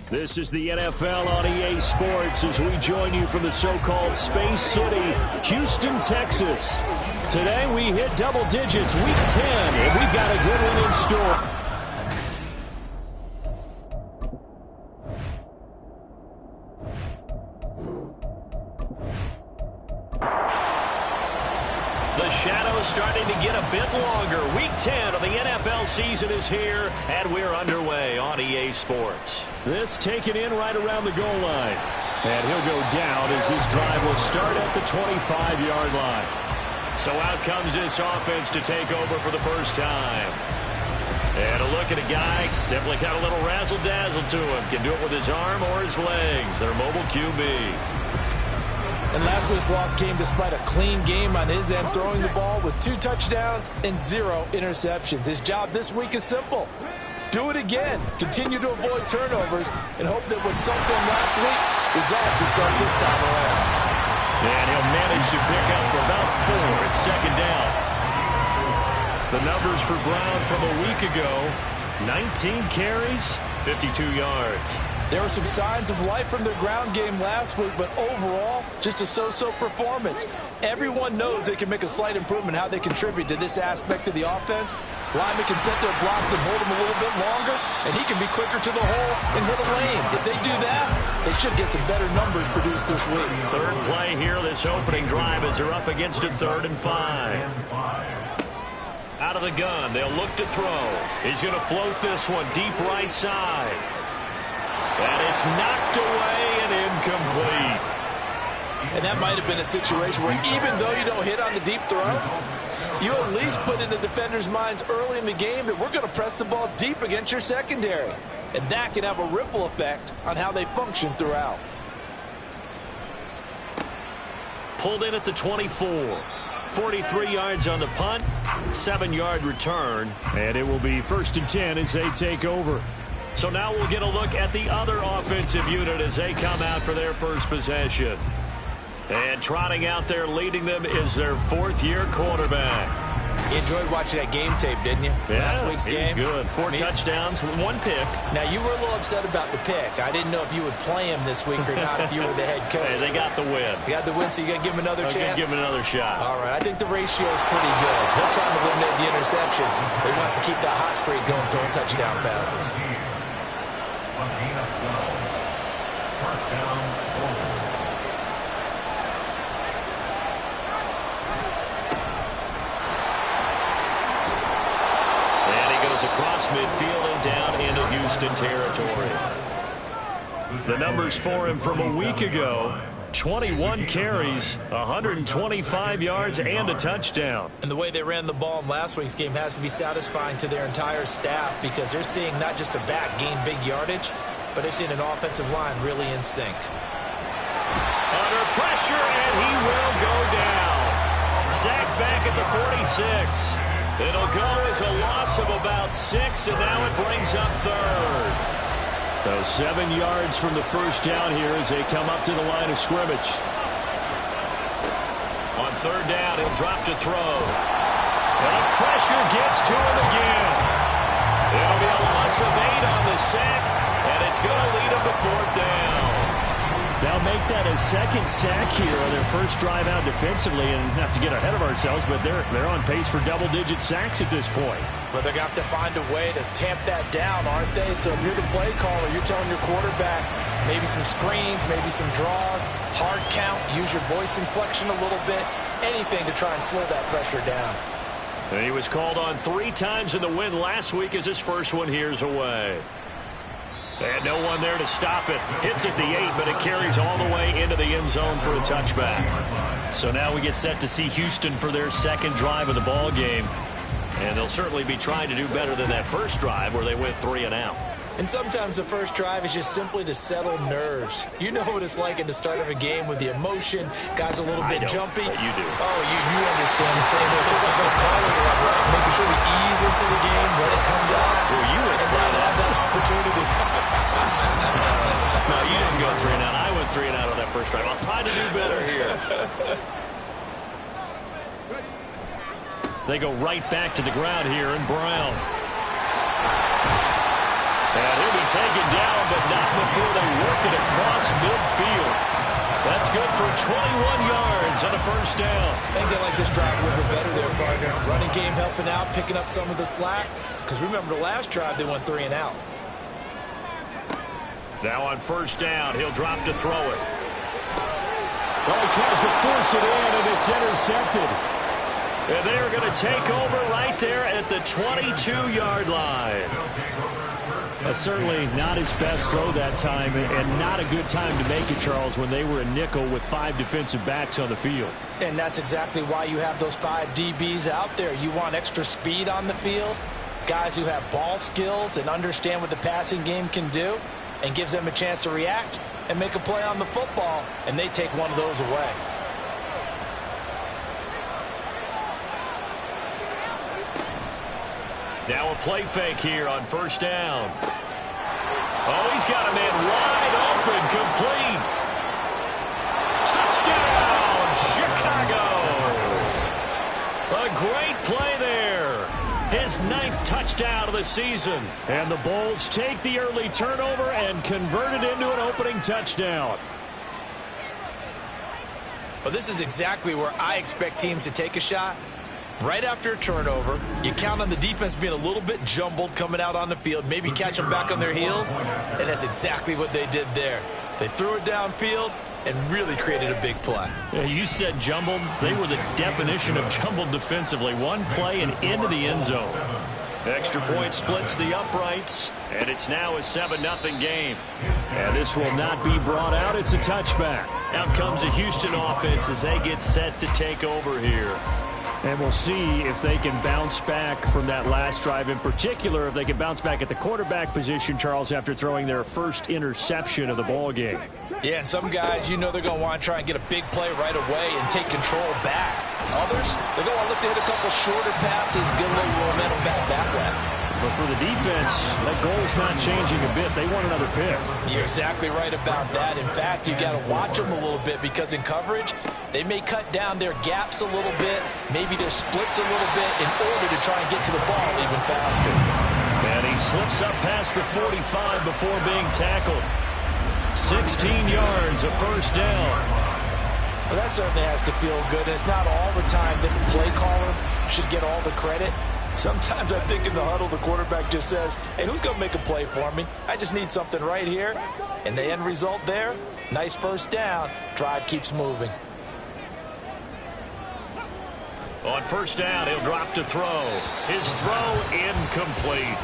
This is the NFL on EA Sports as we join you from the so-called Space City, Houston, Texas. Today we hit double digits, week 10, and we've got a good one in store. The shadow's starting to get a bit longer. Week 10 of the NFL season is here, and we're underway on EA Sports. This taken in right around the goal line. And he'll go down as this drive will start at the 25-yard line. So out comes this offense to take over for the first time. And a look at a guy, definitely got a little razzle-dazzle to him. Can do it with his arm or his legs. Their mobile QB. And last week's loss came despite a clean game on his end, throwing the ball with 2 touchdowns and 0 interceptions. His job this week is simple. Do it again. Continue to avoid turnovers and hope that what sunk them last week resolves itself this time around. And he'll manage to pick up about 4 at second down. The numbers for Brown from a week ago, 19 carries, 52 yards. There were some signs of life from their ground game last week, but overall, just a so-so performance. Everyone knows they can make a slight improvement how they contribute to this aspect of the offense. Linemen can set their blocks and hold them a little bit longer, and he can be quicker to the hole and hit a lane. If they do that, they should get some better numbers produced this week. Third play here, this opening drive as they're up against a 3rd and 5. Out of the gun, they'll look to throw. He's going to float this one deep right side. And it's knocked away and incomplete. And that might have been a situation where even though you don't hit on the deep throw, you at least put in the defenders' minds early in the game that we're going to press the ball deep against your secondary. And that can have a ripple effect on how they function throughout. Pulled in at the 24. 43 yards on the punt, 7-yard return. And it will be 1st and 10 as they take over. So now we'll get a look at the other offensive unit as they come out for their first possession. And trotting out there leading them is their 4th-year quarterback. You enjoyed watching that game tape, didn't you? Yeah, last week's game. Good. 4 touchdowns, 1 pick. Now, you were a little upset about the pick. I didn't know if you would play him this week or not if you were the head coach. Hey, they got the win. You got the win, so you're going to give him another chance? Give him another shot. All right. I think the ratio is pretty good. He'll try to eliminate the interception, but he wants to keep that hot streak going, throwing touchdown passes. Across midfield and down into Houston territory. The numbers for him from a week ago, 21 carries, 125 yards, and a touchdown. And the way they ran the ball in last week's game has to be satisfying to their entire staff because they're seeing not just a back gain big yardage, but they're seeing an offensive line really in sync. Under pressure, and he will go down. Sacked back at the 46. It'll go as a loss of about 6, and now it brings up 3rd. So 7 yards from the first down here as they come up to the line of scrimmage. On 3rd down, he'll drop to throw. And pressure gets to him again. It'll be a loss of 8 on the sack, and it's going to lead him to 4th down. Now make that a 2nd sack here on their first drive out defensively, and not to get ahead of ourselves, but they're on pace for double-digit sacks at this point. But they're going to have to find a way to tamp that down, aren't they? So if you're the play caller, you're telling your quarterback maybe some screens, maybe some draws, hard count, use your voice inflection a little bit, anything to try and slow that pressure down. And he was called on 3 times in the win last week as his first one here's away. And no one there to stop it. Hits at the 8, but it carries all the way into the end zone for a touchback. So now we get set to see Houston for their 2nd drive of the ball game. And they'll certainly be trying to do better than that first drive where they went 3 and out. And sometimes the first drive is just simply to settle nerves. You know what it's like at the start of a game with the emotion. Guys a little bit jumpy. But you do. Oh, you understand the same way. Just like those calling are, right? Making sure we ease into the game, let it come to us. Well, you went and now have that opportunity. No, you didn't go 3 and out. I went 3 and out on that first drive. I'll try to do better here. They go right back to the ground here, and Brown. And he'll be taken down, but not before they work it across midfield. That's good for 21 yards and a first down. I think they like this drive a little bit better there, partner. Running game helping out, picking up some of the slack. Because remember, the last drive, they went 3 and out. Now on first down, he'll drop to throw it. Well, he tries to force it in, and it's intercepted. And they are going to take over right there at the 22-yard line. Certainly not his best throw that time, and not a good time to make it, Charles, when they were a nickel with 5 defensive backs on the field. And that's exactly why you have those 5 DBs out there. You want extra speed on the field, guys who have ball skills and understand what the passing game can do, and gives them a chance to react and make a play on the football, and they take one of those away. Now a play fake here on first down. Oh, he's got a man wide open, complete. Touchdown, Chicago. A great play there. His 9th touchdown of the season. And the Bulls take the early turnover and convert it into an opening touchdown. Well, this is exactly where I expect teams to take a shot. Right after a turnover, you count on the defense being a little bit jumbled coming out on the field, maybe catch them back on their heels, and that's exactly what they did there. They threw it downfield and really created a big play. Yeah, you said jumbled. They were the definition of jumbled defensively. One play and into the end zone. Extra point splits the uprights, and it's now a 7-0 game. And this will not be brought out. It's a touchback. Out comes the Houston offense as they get set to take over here. And we'll see if they can bounce back from that last drive. In particular, if they can bounce back at the quarterback position, Charles, after throwing their first interception of the ball game. Yeah, and some guys, you know they're going to want to try and get a big play right away and take control back. Others, they're going to look to hit a couple shorter passes, get a little momentum back that way. But for the defense, that goal's not changing a bit. They want another pick. You're exactly right about that. In fact, you got to watch them a little bit because in coverage, they may cut down their gaps a little bit, maybe their splits a little bit in order to try and get to the ball even faster. And he slips up past the 45 before being tackled. 16 yards, a first down. Well, that certainly has to feel good. And it's not all the time that the play caller should get all the credit. Sometimes I think in the huddle, the quarterback just says, hey, who's going to make a play for me? I just need something right here. And the end result there, nice first down. Drive keeps moving. On first down, he'll drop to throw. His throw incomplete.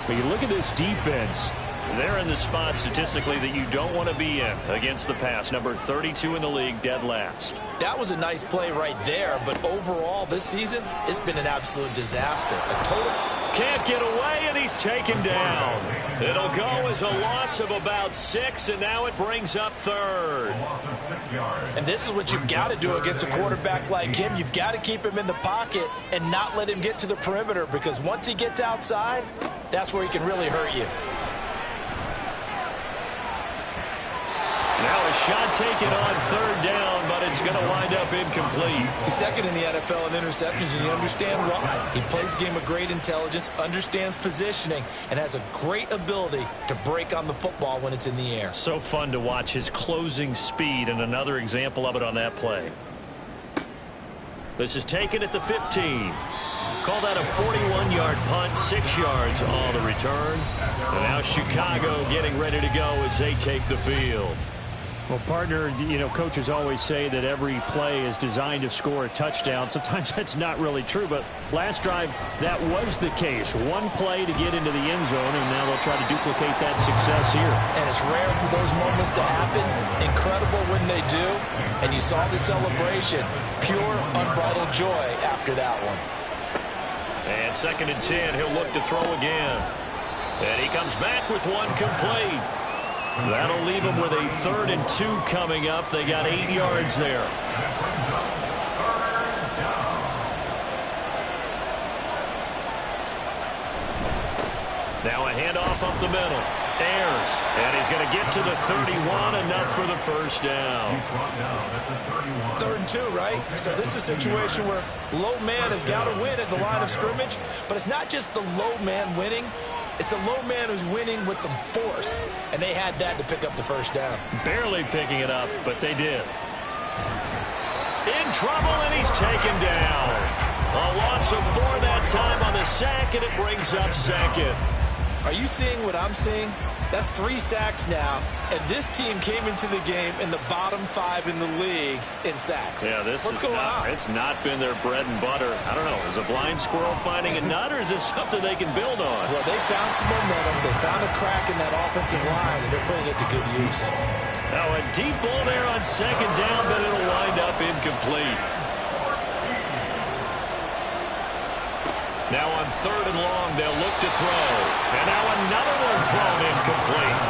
But you look at this defense. They're in the spot statistically that you don't want to be in against the pass. Number 32 in the league, dead last. That was a nice play right there, but overall this season, it's been an absolute disaster. A total. Can't get away, and he's taken down. It'll go as a loss of about 6, and now it brings up 3rd. And this is what you've got to do against a quarterback like him. You've got to keep him in the pocket and not let him get to the perimeter, because once he gets outside, that's where he can really hurt you. Now a shot taken on 3rd down, but it's going to wind up incomplete. He's second in the NFL in interceptions, and you understand why. He plays a game of great intelligence, understands positioning, and has a great ability to break on the football when it's in the air. So fun to watch his closing speed, and another example of it on that play. This is taken at the 15. Call that a 41-yard punt, 6 yards on the return. And now Chicago getting ready to go as they take the field. Well, partner, you know, coaches always say that every play is designed to score a touchdown. Sometimes that's not really true, but last drive, that was the case. One play to get into the end zone, and now they'll try to duplicate that success here. And it's rare for those moments to happen. Incredible when they do. And you saw the celebration. Pure, unbridled joy after that one. And 2nd and 10, he'll look to throw again. And he comes back with one complete. That'll leave them with a 3rd and 2 coming up. They got 8 yards there. Now a handoff up the middle. Ayers. And he's going to get to the 31, enough for the first down. 3rd and 2, right? So this is a situation where low man has got to win at the line of scrimmage, but it's not just the low man winning. It's the low man who's winning with some force, and they had that to pick up the first down. Barely picking it up, but they did. In trouble, and he's taken down. A loss of 4 that time on the sack, and it brings up second. Are you seeing what I'm seeing? That's 3 sacks now, and this team came into the game in the bottom 5 in the league in sacks. Yeah, What's going on? It's not been their bread and butter. I don't know. Is a blind squirrel finding a nut, or is this something they can build on? Well, they found some momentum. They found a crack in that offensive line, and they're putting it to good use. Now a deep ball there on second down, but it'll wind up incomplete. Now on 3rd and long, they'll look to throw. And now another one thrown incomplete.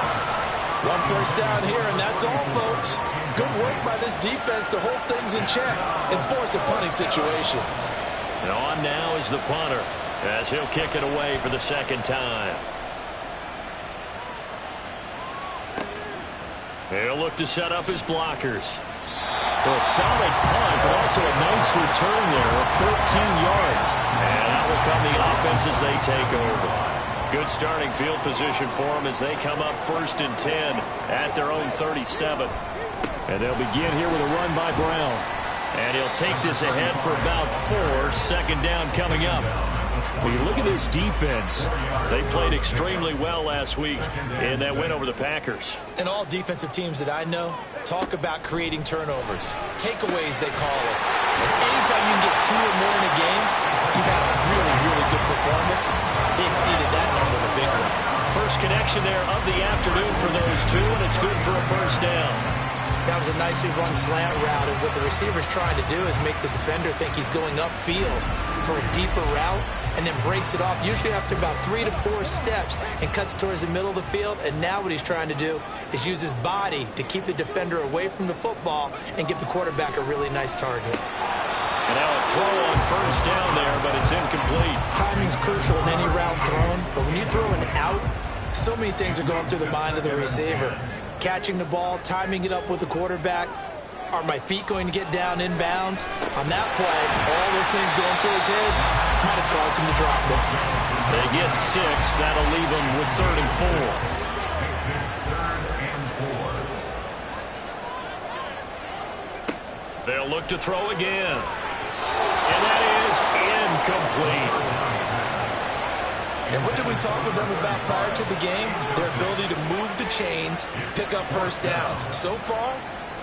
1 first down here, and that's all, folks. Good work by this defense to hold things in check and force a punting situation. And on now is the punter, as he'll kick it away for the second time. He'll look to set up his blockers. Well, solid punt, but also a nice return there of 14 yards. And out will come the offense as they take over. Good starting field position for them as they come up 1st and 10 at their own 37. And they'll begin here with a run by Brown. And he'll take this ahead for about 4. Second down coming up. When you look at this defense, they played extremely well last week in that win over the Packers. And all defensive teams that I know talk about creating turnovers. Takeaways, they call it. And anytime you can get 2 or more in a game, you've had a really, really good performance. They exceeded that number in a big way. First connection there of the afternoon for those 2, and it's good for a first down. That was a nicely run slant route, and what the receiver's trying to do is make the defender think he's going upfield for a deeper route, and then breaks it off, usually after about 3 to 4 steps, and cuts towards the middle of the field. And now what he's trying to do is use his body to keep the defender away from the football and give the quarterback a really nice target. And now a throw on first down there, but it's incomplete. Timing's crucial in any route thrown, but when you throw an out, so many things are going through the mind of the receiver. Catching the ball, timing it up with the quarterback. Are my feet going to get down inbounds? On that play, all those things going through his head might have caused him to drop it. They get 6. That'll leave them with 3rd and 4. They'll look to throw again. And that is incomplete. And what did we talk with them about prior to the game? Their ability to move the chains, pick up first downs. So far,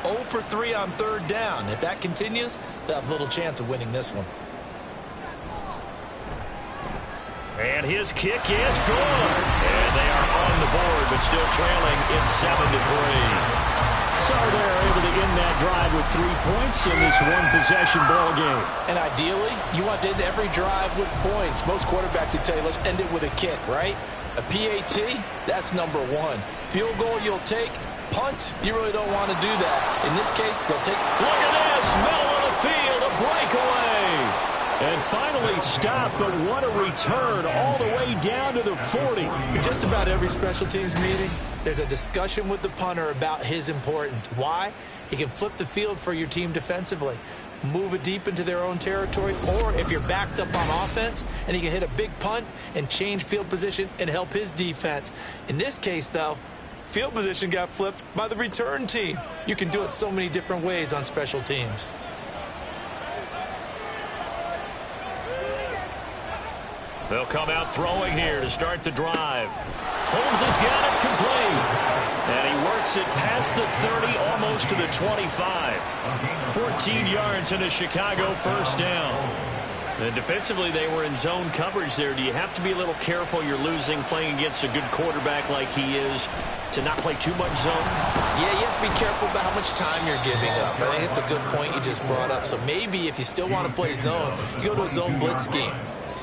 0 for 3 on 3rd down. If that continues, they'll have little chance of winning this one. And his kick is good. And they are on the board, but still trailing. It's 7-3. So they're able to end that drive with 3 points in this one-possession ball game. And ideally, you want to end every drive with points. Most quarterbacks would tell you, let's end it with a kick, right? A PAT, that's number 1. Field goal you'll take. Punts, you really don't want to do that. In this case, they'll take... Look at this. Middle of the field, a breakaway. And finally stopped, but what a return all the way down to the 40. In just about every special teams meeting, there's a discussion with the punter about his importance. Why? He can flip the field for your team defensively, move it deep into their own territory, or if you're backed up on offense, and he can hit a big punt and change field position and help his defense. In this case, though, field position got flipped by the return team. You can do it so many different ways on special teams. They'll come out throwing here to start the drive. Holmes has got it complete. And he works it past the 30, almost to the 25. 14 yards and a Chicago first down. And defensively, they were in zone coverage there. Do you have to be a little careful? You're losing, playing against a good quarterback like he is, to not play too much zone? Yeah, you have to be careful about how much time you're giving up. I think it's a good point you just brought up. So maybe if you still want to play zone, you go to a zone blitz scheme.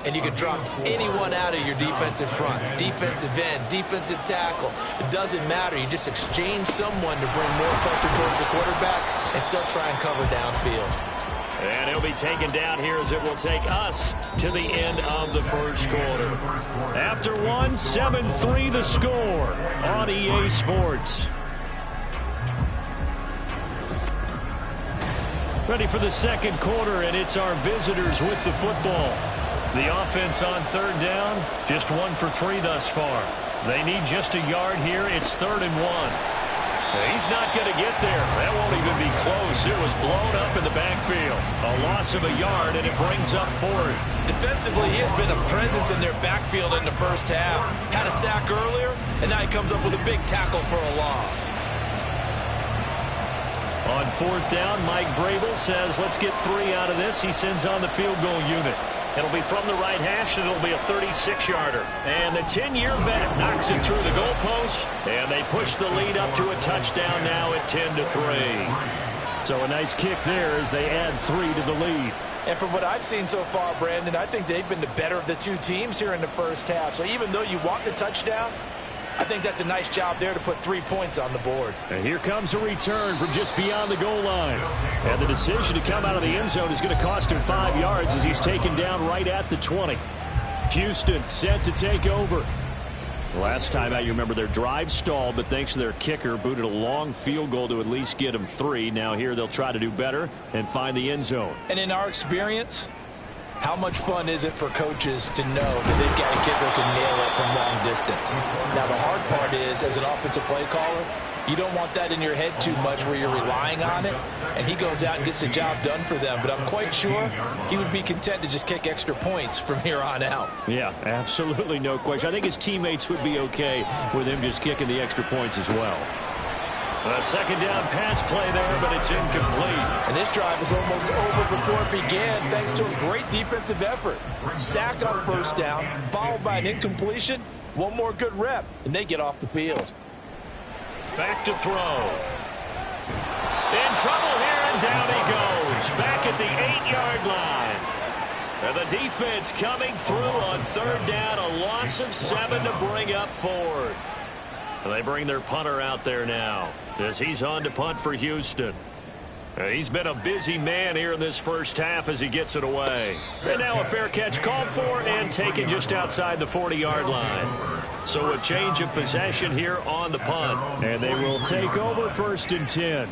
And you can drop anyone out of your defensive front, defensive end, defensive tackle. It doesn't matter. You just exchange someone to bring more pressure towards the quarterback and still try and cover downfield. And he'll be taken down here as it will take us to the end of the first quarter. After 1, 7-3 the score on EA Sports. Ready for the second quarter, and it's our visitors with the football. The offense on third down, just 1 for 3 thus far. They need just a yard here. It's 3rd and 1. He's not going to get there. That won't even be close. It was blown up in the backfield. A loss of a yard, and it brings up 4th. Defensively, he has been a presence in their backfield in the first half. Had a sack earlier, and now he comes up with a big tackle for a loss. On 4th down, Mike Vrabel says, let's get 3 out of this. He sends on the field goal unit. It'll be from the right hash, and it'll be a 36-yarder. And the 10-year vet knocks it through the goalpost, and they push the lead up to a touchdown now at 10-3. So a nice kick there as they add 3 to the lead. And from what I've seen so far, Brandon, I think they've been the better of the two teams here in the first half. So even though you want the touchdown, I think that's a nice job there to put 3 points on the board. And here comes a return from just beyond the goal line. And the decision to come out of the end zone is going to cost him 5 yards as he's taken down right at the 20. Houston set to take over. Last time out, you remember their drive stalled, but thanks to their kicker, booted a long field goal to at least get them 3. Now here they'll try to do better and find the end zone. And in our experience, how much fun is it for coaches to know that they've got a kicker who can nail it from long distance? Now, the hard part is, as an offensive play caller, you don't want that in your head too much where you're relying on it, and he goes out and gets the job done for them. But I'm quite sure he would be content to just kick extra points from here on out. Yeah, absolutely no question. I think his teammates would be okay with him just kicking the extra points as well. A 2nd down pass play there, but it's incomplete. And this drive is almost over before it began thanks to a great defensive effort. Sack on 1st down, followed by an incompletion. One more good rep, and they get off the field. Back to throw. In trouble here, and down he goes. Back at the 8-yard line. And the defense coming through on 3rd down. A loss of 7 to bring up 4th. And they bring their punter out there now as he's on to punt for Houston. He's been a busy man here in this first half as he gets it away. And now a fair catch called for and taken just outside the 40-yard line. So a change of possession here on the punt. And they will take over 1st and 10.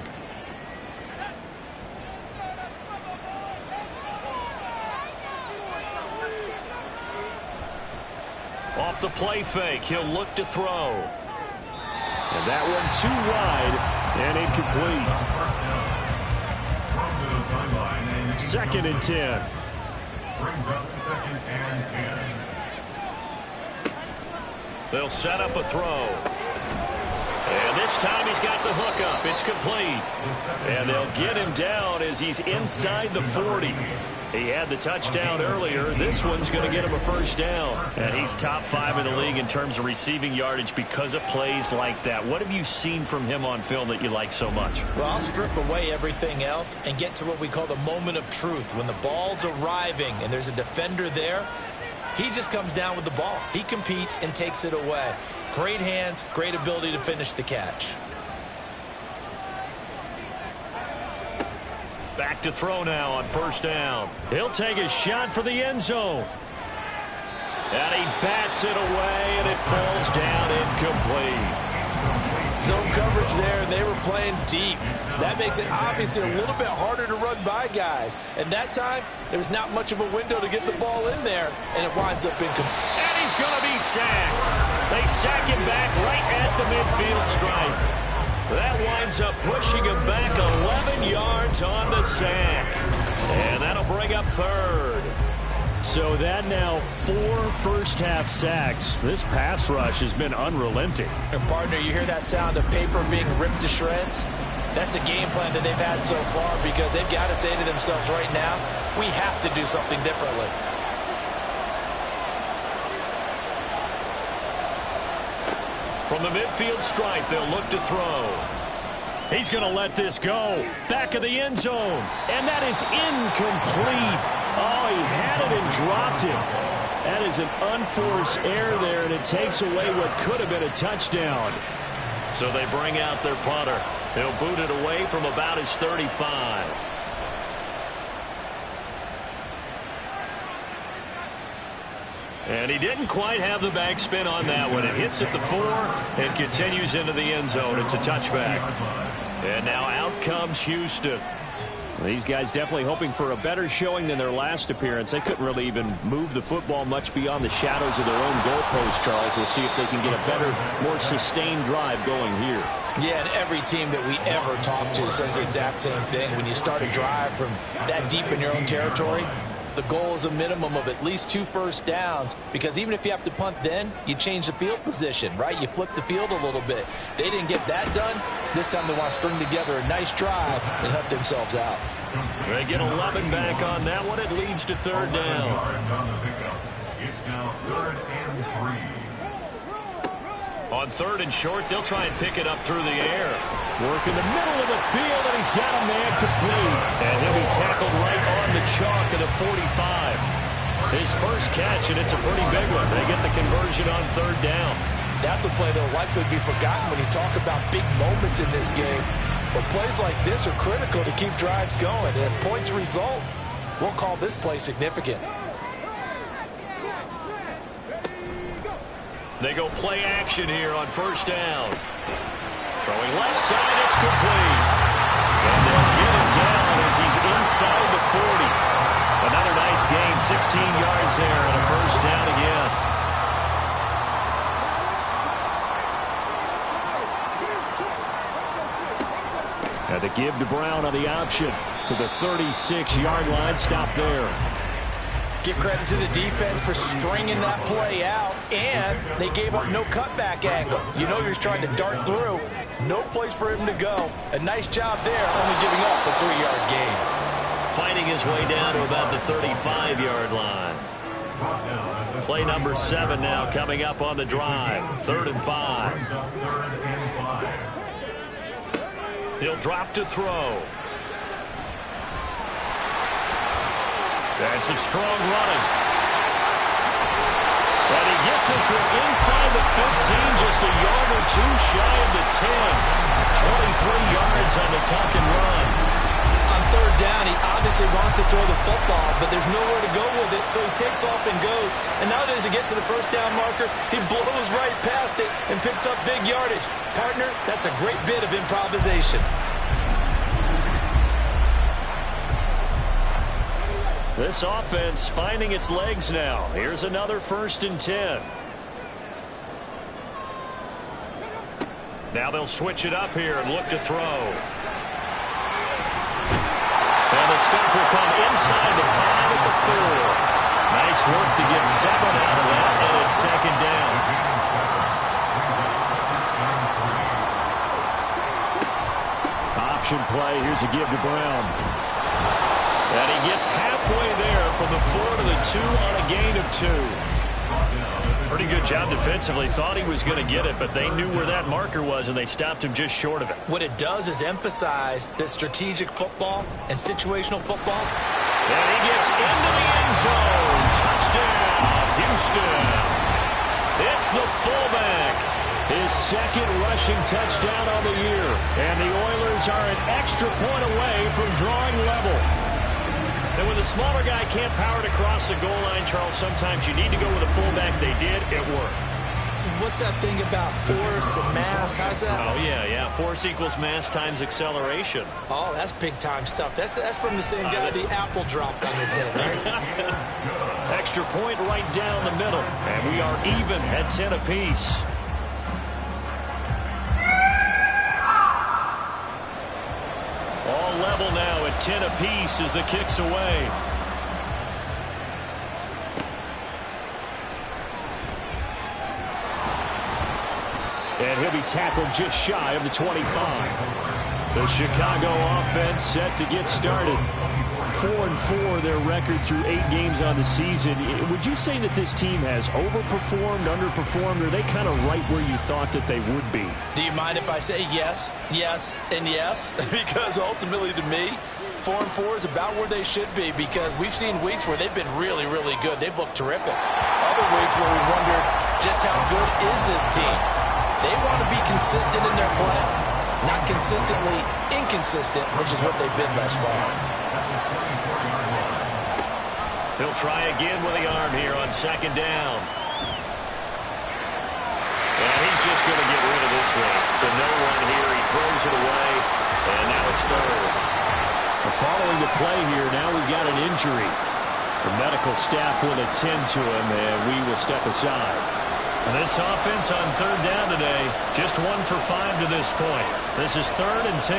Off the play fake, he'll look to throw. And that one too wide and incomplete. 2nd and 10. Brings up 2nd and 10. They'll set up a throw. And this time he's got the hook up. It's complete. And they'll get him down as he's inside the 40. He had the touchdown earlier. This one's going to get him a 1st down. And he's top 5 in the league in terms of receiving yardage because of plays like that. What have you seen from him on film that you like so much? Well, I'll strip away everything else and get to what we call the moment of truth. When the ball's arriving and there's a defender there, he just comes down with the ball. He competes and takes it away. Great hands, great ability to finish the catch. Back to throw now on 1st down. He'll take a shot for the end zone. And he bats it away, and it falls down incomplete. Zone coverage there, and they were playing deep. That makes it obviously a little bit harder to run by guys. And that time, there was not much of a window to get the ball in there, and it winds up incomplete. And he's going to be sacked. They sack him back right at the midfield stripe. That winds up pushing him back 11 yards on the sack. And that'll bring up 3rd. So that now 4 first-half sacks. This pass rush has been unrelenting. And partner, you hear that sound of paper being ripped to shreds? That's the game plan that they've had so far because they've got to say to themselves right now, we have to do something differently. From the midfield stripe, they'll look to throw. He's going to let this go. Back of the end zone. And that is incomplete. Oh, he had it and dropped it. That is an unforced error there, and it takes away what could have been a touchdown. So they bring out their punter. They'll boot it away from about his 35. And he didn't quite have the backspin on that one. It hits at the 4 and continues into the end zone. It's a touchback. And now out comes Houston. These guys definitely hoping for a better showing than their last appearance. They couldn't really even move the football much beyond the shadows of their own goalpost, Charles. We'll see if they can get a better, more sustained drive going here. Yeah, and every team that we ever talk to says the exact same thing. When you start a drive from that deep in your own territory, the goal is a minimum of at least 2 first downs, because even if you have to punt then, you change the field position, right? You flip the field a little bit. They didn't get that done. This time they want to string together a nice drive and help themselves out. They get 11 back on that one. It leads to 3rd down. It's now 3rd and 3. On 3rd and short, they'll try and pick it up through the air. Work in the middle of the field, and he's got a man complete. And he'll be tackled right on the chalk of the 45. His first catch, and it's a pretty big one. They get the conversion on 3rd down. That's a play that will likely be forgotten when you talk about big moments in this game. But plays like this are critical to keep drives going. And if points result, we'll call this play significant. They go play action here on 1st down. Throwing left side, it's complete. And they'll get him down as he's inside the 40. Another nice gain, 16 yards there, and a 1st down again. And the give to Brown on the option to the 36-yard line. Stop there. Give credit to the defense for stringing that play out, and they gave up no cutback angle. You know you're trying to dart through. No place for him to go. A nice job there, only giving up a 3-yard gain. Fighting his way down to about the 35-yard line. Play number 7 now coming up on the drive. 3rd and 5. He'll drop to throw. That's a strong running. And he gets this one inside the 15, just a yard or 2 shy of the 10. 23 yards on the tuck and run. On 3rd down, he obviously wants to throw the football, but there's nowhere to go with it, so he takes off and goes. And nowadays, to get to the 1st down marker, he blows right past it and picks up big yardage. Partner, that's a great bit of improvisation. This offense finding its legs now. Here's another 1st and 10. Now they'll switch it up here and look to throw. And the stop will come inside the 5 at the 4. Nice work to get 7 out of that, and it's 2nd down. Option play. Here's a give to Brown. And he gets halfway there from the 4 to the 2 on a gain of 2. Pretty good job defensively. Thought he was going to get it, but they knew where that marker was, and they stopped him just short of it. What it does is emphasize that strategic football and situational football. And he gets into the end zone. Touchdown, Houston. It's the fullback. His 2nd rushing touchdown on the year. And the Oilers are an extra point away from drawing level. And when the smaller guy can't power it across the goal line, Charles, sometimes you need to go with a fullback. They did. It worked. What's that thing about force and mass? How's that? Oh, yeah. Force equals mass times acceleration. Oh, that's big-time stuff. That's from the same guy the apple dropped on his head, right? Extra point right down the middle. And we are even at 10 apiece. All level now at 10 apiece as the kick's away. And he'll be tackled just shy of the 25. The Chicago offense set to get started. 4-4 their record through 8 games on the season. Would you say that this team has overperformed, underperformed, or are they kind of right where you thought that they would be? Do you mind if I say yes, yes, and yes? Because ultimately to me, 4-4 is about where they should be, because we've seen weeks where they've been really, really good. They've looked terrific. Other weeks where we wondered just how good is this team? They want to be consistent in their play, not consistently inconsistent, which is what they've been thus far. He'll try again with the arm here on 2nd down. And he's just going to get rid of this thing. It's a no-run here. He throws it away, and now it's 3rd. Following the play here, now we've got an injury. The medical staff will attend to him, and we will step aside. This offense on third down today, just 1 for 5 to this point. This is 3rd and 10.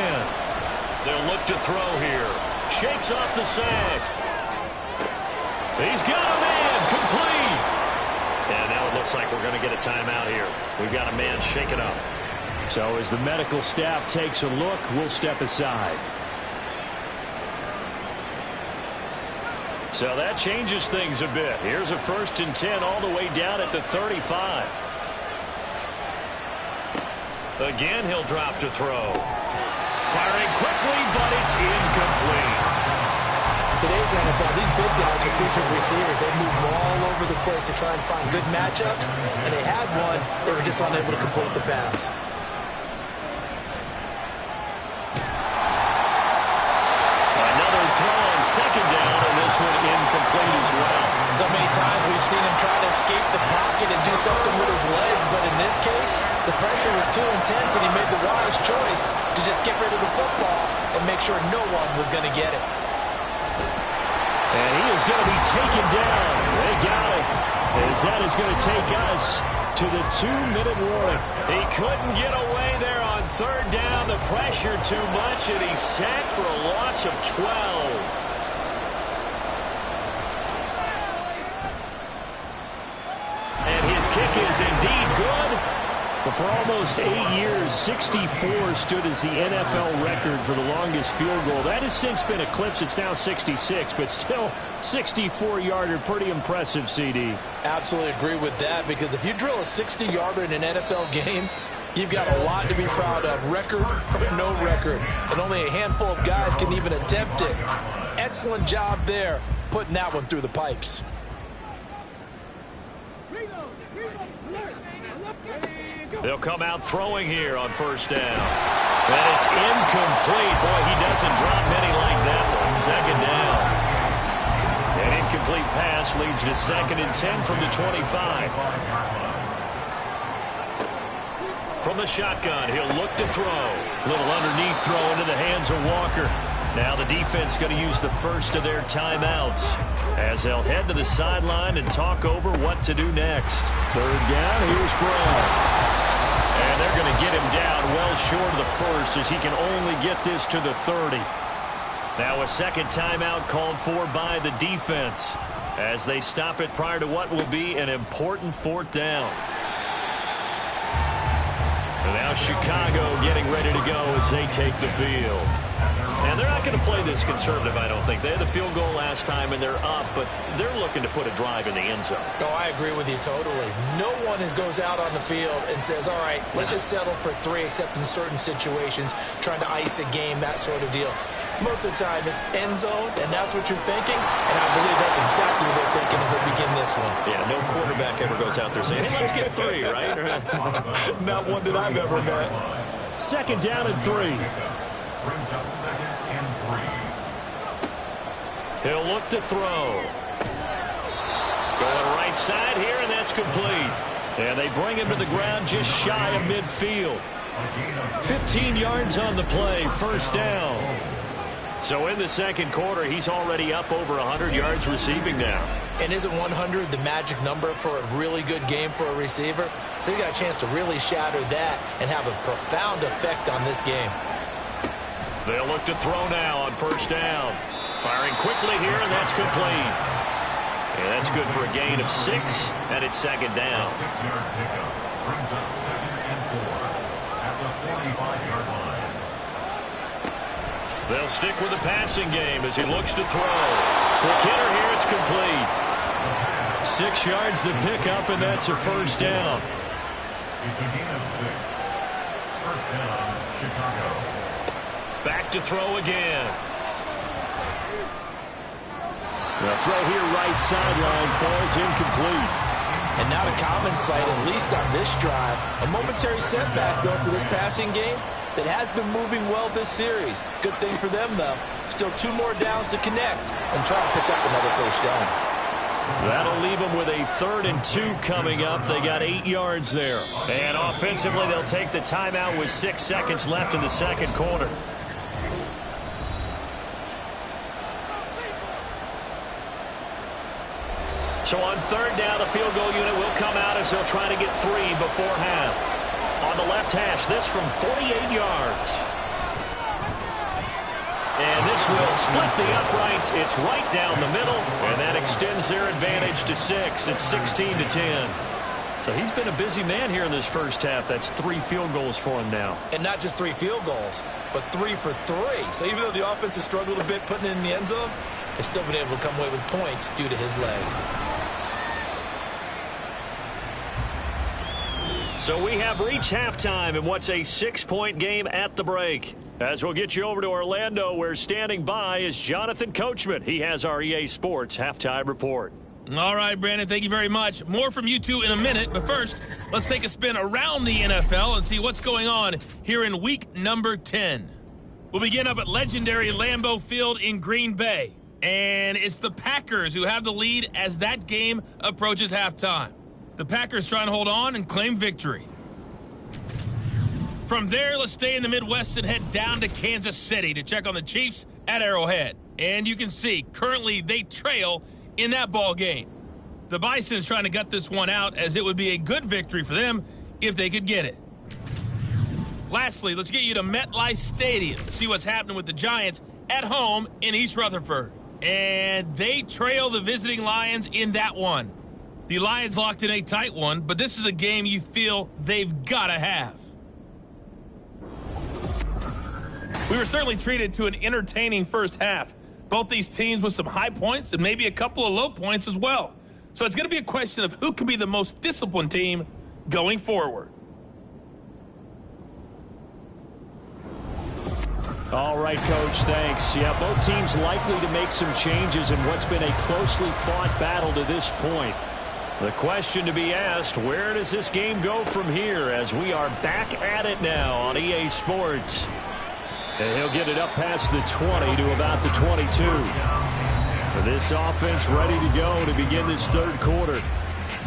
They'll look to throw here. Shakes off the sack. He's got a man, complete. And now it looks like we're going to get a timeout here. We've got a man shaken up. So as the medical staff takes a look, we'll step aside. So that changes things a bit. Here's a 1st and 10 all the way down at the 35. Again, he'll drop to throw. Firing quickly, but it's incomplete. In today's NFL, these big guys are featured receivers. They move all over the place to try and find good matchups, and they had one. They were just unable to complete the pass. Another throw on 2nd down, and this one incomplete as well. So many times we've seen him try to escape the pocket and do something with his legs, but in this case, the pressure was too intense, and he made the wise choice to just get rid of the football and make sure no one was going to get it. And he is going to be taken down. They got it. As that is going to take us to the 2-minute warning. He couldn't get away there on 3rd down. The pressure too much, and he's sacked for a loss of 12. And his kick is indeed good. But for almost 8 years, 64 stood as the NFL record for the longest field goal. That has since been eclipsed. It's now 66, but still 64-yarder. Pretty impressive, CD. Absolutely agree with that, because if you drill a 60-yarder in an NFL game, you've got a lot to be proud of. Record or no record. And only a handful of guys can even attempt it. Excellent job there, putting that one through the pipes. They'll come out throwing here on 1st down. And it's incomplete. Boy, he doesn't drop many like that one. 2nd down. An incomplete pass leads to 2nd and 10 from the 25. From the shotgun, he'll look to throw. Little underneath throw into the hands of Walker. Now the defense going to use the first of their timeouts as they'll head to the sideline and talk over what to do next. 3rd down, here's Brown. And they're going to get him down well short of the 1st as he can only get this to the 30. Now a 2nd timeout called for by the defense as they stop it prior to what will be an important 4th down. And now Chicago getting ready to go as they take the field. And they're not going to play this conservative, I don't think. They had the field goal last time, and they're up, but they're looking to put a drive in the end zone. Oh, I agree with you totally. No one goes out on the field and says, all right, let's just settle for 3, except in certain situations, trying to ice a game, that sort of deal. Most of the time, it's end zone, and that's what you're thinking, and I believe that's exactly what they're thinking as they begin this one. Yeah, no quarterback ever goes out there saying, hey, let's get 3, right? Not one that I've ever met. 2nd down and 3. Brings up 2nd and 3. He'll look to throw. Going right side here, and that's complete. And they bring him to the ground just shy of midfield. 15 yards on the play, 1st down. So in the 2nd quarter, he's already up over 100 yards receiving now. And isn't 100 the magic number for a really good game for a receiver? So he got a chance to really shatter that and have a profound effect on this game. They'll look to throw now on 1st down. Firing quickly here, and that's complete. And that's good for a gain of 6, and it's 2nd down. 6-yard pickup brings up 2nd and 4 at the 45-yard line. They'll stick with the passing game as he looks to throw. Quick hitter here, it's complete. 6 yards the pickup, and that's a 1st down. It's a gain of 6. 1st down, Chicago. Back to throw again. The throw here right sideline falls incomplete. And not a common sight, at least on this drive. A momentary setback, though, for this passing game that has been moving well this series. Good thing for them, though. Still 2 more downs to connect and try to pick up another 1st down. That'll leave them with a 3rd and 2 coming up. They got 8 yards there. And offensively, they'll take the timeout with 6 seconds left in the 2nd quarter. So on third down, the field goal unit will come out as they'll try to get 3 before half. On the left hash, this from 48 yards. And this will split the uprights. It's right down the middle, and that extends their advantage to 6. It's 16-10. So he's been a busy man here in this first half. That's 3 field goals for him now. And not just 3 field goals, but 3 for 3. So even though the offense has struggled a bit putting it in the end zone, they've still been able to come away with points due to his leg. So we have reached halftime in what's a 6-point game at the break. As we'll get you over to Orlando, where standing by is Jonathan Coachman. He has our EA Sports halftime report. All right, Brandon, thank you very much. More from you two in a minute, but first, let's take a spin around the NFL and see what's going on here in week number 10. We'll begin up at legendary Lambeau Field in Green Bay, and it's the Packers who have the lead as that game approaches halftime. The Packers try and hold on and claim victory. From there, let's stay in the Midwest and head down to Kansas City to check on the Chiefs at Arrowhead. And you can see, currently they trail in that ball game. The Bison's trying to gut this one out, as it would be a good victory for them if they could get it. Lastly, let's get you to MetLife Stadium to see what's happening with the Giants at home in East Rutherford. And they trail the visiting Lions in that one. The Lions locked in a tight one, but this is a game you feel they've got to have. We were certainly treated to an entertaining first half. Both these teams with some high points and maybe a couple of low points as well. So it's going to be a question of who can be the most disciplined team going forward. All right, Coach, thanks. Yeah, both teams likely to make some changes in what's been a closely fought battle to this point. The question to be asked, where does this game go from here, as we are back at it now on EA Sports? And he'll get it up past the 20 to about the 22. This offense ready to go to begin this third quarter.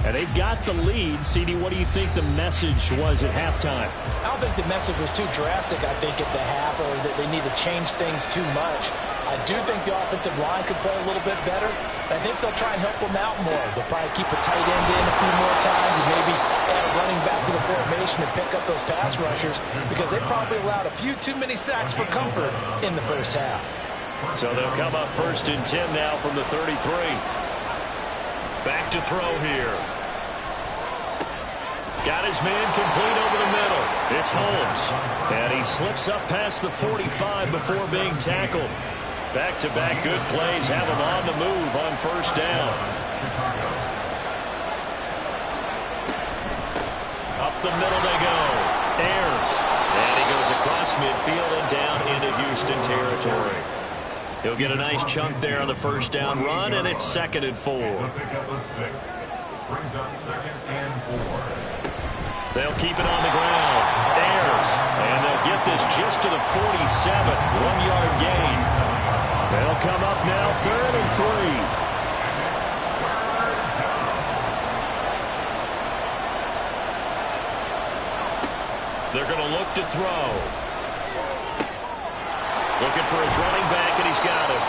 And they've got the lead. CD, what do you think the message was at halftime? I don't think the message was too drastic, I think, at the half, or that they need to change things too much. I do think the offensive line could play a little bit better. I think they'll try and help them out more. They'll probably keep a tight end in a few more times and maybe add a running back to the formation and pick up those pass rushers, because they probably allowed a few too many sacks for comfort in the first half. So they'll come up 1st and 10 now from the 33. Back to throw here. Got his man complete over the middle. It's Holmes. And he slips up past the 45 before being tackled. Back-to-back good plays have him on the move on first down. Up the middle they go. Ayers. And he goes across midfield and down into Houston territory. He'll get a nice chunk there on the first down run, and it's 2nd and 4. Brings up 2nd and 4. They'll keep it on the ground. Ayers. And they'll get this just to the 47. 1-yard gain. They'll come up now 3rd and 3. They're going to look to throw. Looking for his running back, and he's got him.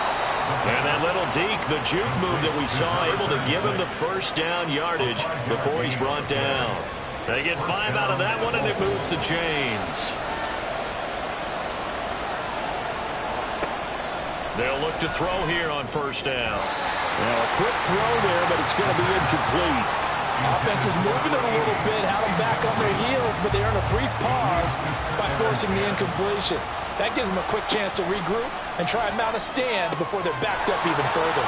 And that little deke, the juke move that we saw, able to give him the first down yardage before he's brought down. They get 5 out of that one, and it moves the chains. They'll look to throw here on first down. Now a quick throw there, but it's going to be incomplete. Offense was moving them a little bit, had them back on their heels, but they earned a brief pause by forcing the incompletion. That gives them a quick chance to regroup and try and mount a stand before they're backed up even further.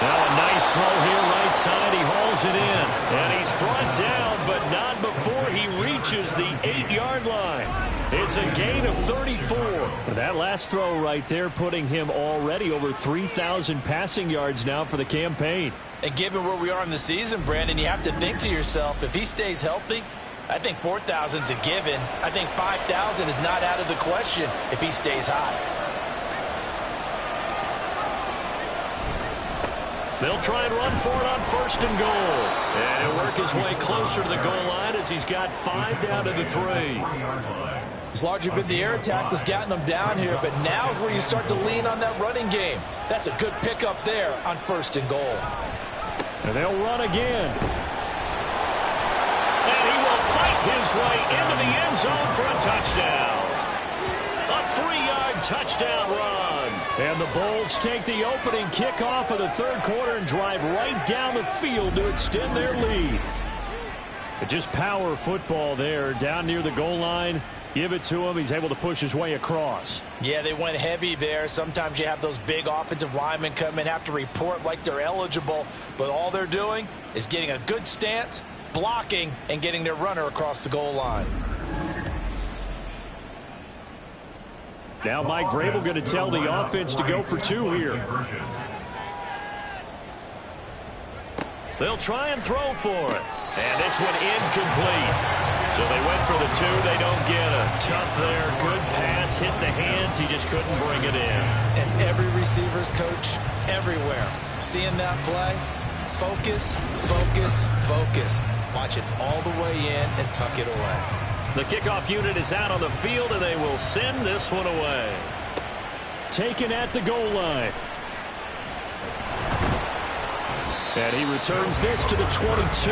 Now a nice throw here right side. He hauls it in. And he's brought down, but not before he reaches the 8-yard line. It's a gain of 34. And that last throw right there putting him already over 3,000 passing yards now for the campaign. And given where we are in the season, Brandon, you have to think to yourself, if he stays healthy, I think 4,000's a given. I think 5,000 is not out of the question if he stays hot. They'll try and run for it on 1st and goal. And he'll work his way closer to the goal line as he's got 5 down to the 3. It's largely been the air attack that's gotten them down here, but now is where you start to lean on that running game. That's a good pickup there on 1st and goal. And they'll run again. And he will fight his way into the end zone for a touchdown. A 3-yard touchdown run. And the Bulls take the opening kickoff of the third quarter and drive right down the field to extend their lead. But just power football there down near the goal line. Give it to him. He's able to push his way across. Yeah, they went heavy there. Sometimes you have those big offensive linemen come in, have to report like they're eligible. But all they're doing is getting a good stance, blocking, and getting their runner across the goal line. Now Mike Vrabel going to tell the offense to go for 2 here. They'll try and throw for it. And this one incomplete. So they went for the 2. They don't get it. Tough there. Good pass. Hit the hands. He just couldn't bring it in. And every receiver's coach everywhere. Seeing that play, focus, focus, focus. Watch it all the way in and tuck it away. The kickoff unit is out on the field, and they will send this one away. Taken at the goal line. And he returns this to the 22.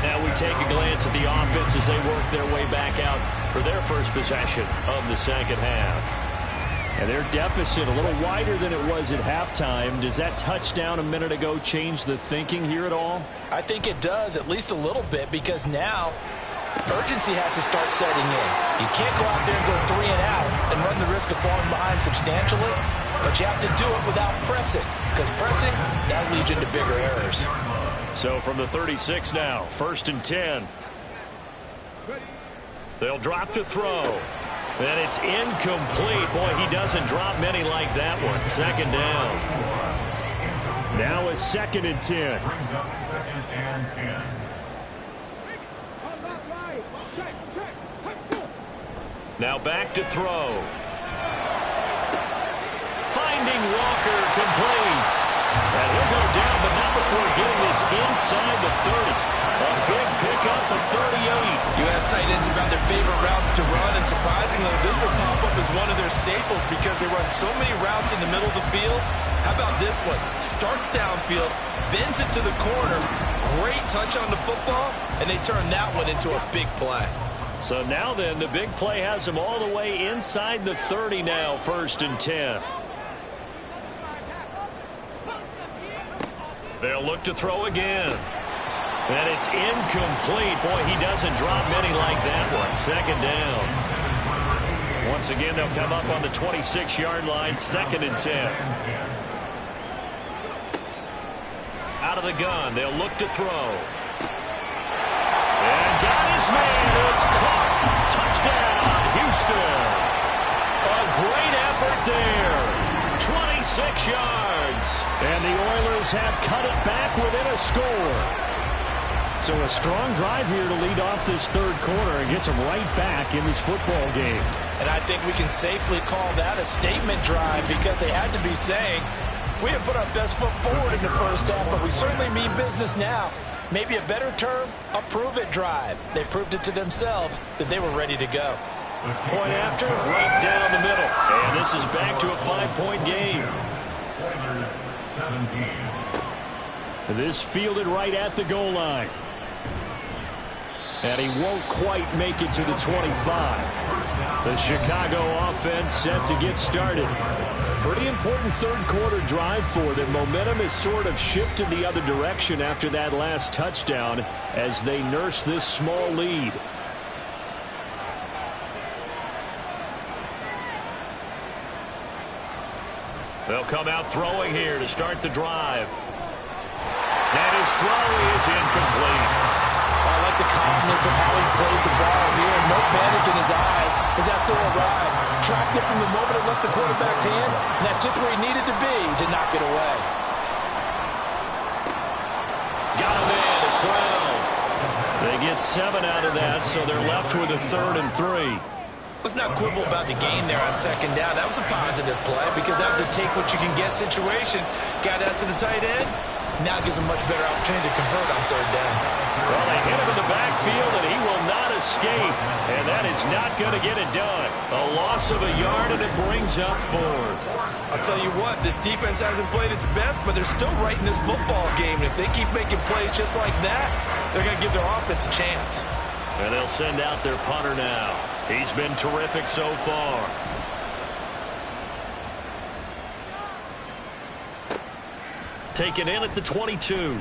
Now we take a glance at the offense as they work their way back out for their first possession of the second half. And their deficit a little wider than it was at halftime. Does that touchdown a minute ago change the thinking here at all? I think it does, at least a little bit, because now urgency has to start setting in. You can't go out there and go 3 and out and run the risk of falling behind substantially, but you have to do it without pressing, because pressing, that leads into bigger errors. So from the 36 now, 1st and 10. They'll drop to throw. And it's incomplete. Boy, he doesn't drop many like that one. 2nd down. Now a 2nd and 10. Brings up 2nd and 10. Now back to throw. Finding Walker, complete. And he'll go down, but not before getting this inside the 30. A big pickup of 38. You ask tight ends about their favorite routes to run, and surprisingly, this will pop up as one of their staples because they run so many routes in the middle of the field. How about this one? Starts downfield, bends it to the corner. Great touch on the football, and they turn that one into a big play. So now then, the big play has him all the way inside the 30 now, 1st and 10. They'll look to throw again. And it's incomplete. Boy, he doesn't drop many like that one. 2nd down. Once again, they'll come up on the 26-yard line, 2nd and 10. Out of the gun, they'll look to throw. And got his man. It's caught. Touchdown, Houston. A great effort there. 26 yards. And the Oilers have cut it back within a score. So a strong drive here to lead off this third quarter and gets them right back in this football game. And I think we can safely call that a statement drive because they had to be saying, we have put our best foot forward in the first half, but we certainly mean business now. Maybe a better term, a prove-it drive. They proved it to themselves that they were ready to go. Point after, right down the middle. And this is back to a 5-point game. Oilers 17. This fielded right at the goal line. And he won't quite make it to the 25. The Chicago offense set to get started. Pretty important third quarter drive for them. Momentum has sort of shifted the other direction after that last touchdown as they nurse this small lead. They'll come out throwing here to start the drive. And his throw is incomplete. I like the calmness of how he played the ball here. No panic in his eyes as that throw arrived. Tracked it from the moment it left the quarterback's hand, and that's just where he needed to be to knock it away. Got him in. It's Brown. They get 7 out of that, so they're left with a 3rd and 3. Let's not quibble about the gain there on 2nd down. That was a positive play because that was a take-what-you-can-get situation. Got out to the tight end. Now gives him a much better opportunity to convert on 3rd down. Well, they hit him in the backfield, and he will not escape, and that is not going to get it done. A loss of a yard, and it brings up fourth. I'll tell you what, this defense hasn't played its best, but they're still right in this football game. And if they keep making plays just like that, they're going to give their offense a chance. And they'll send out their punter now. He's been terrific so far. Taken in at the 22.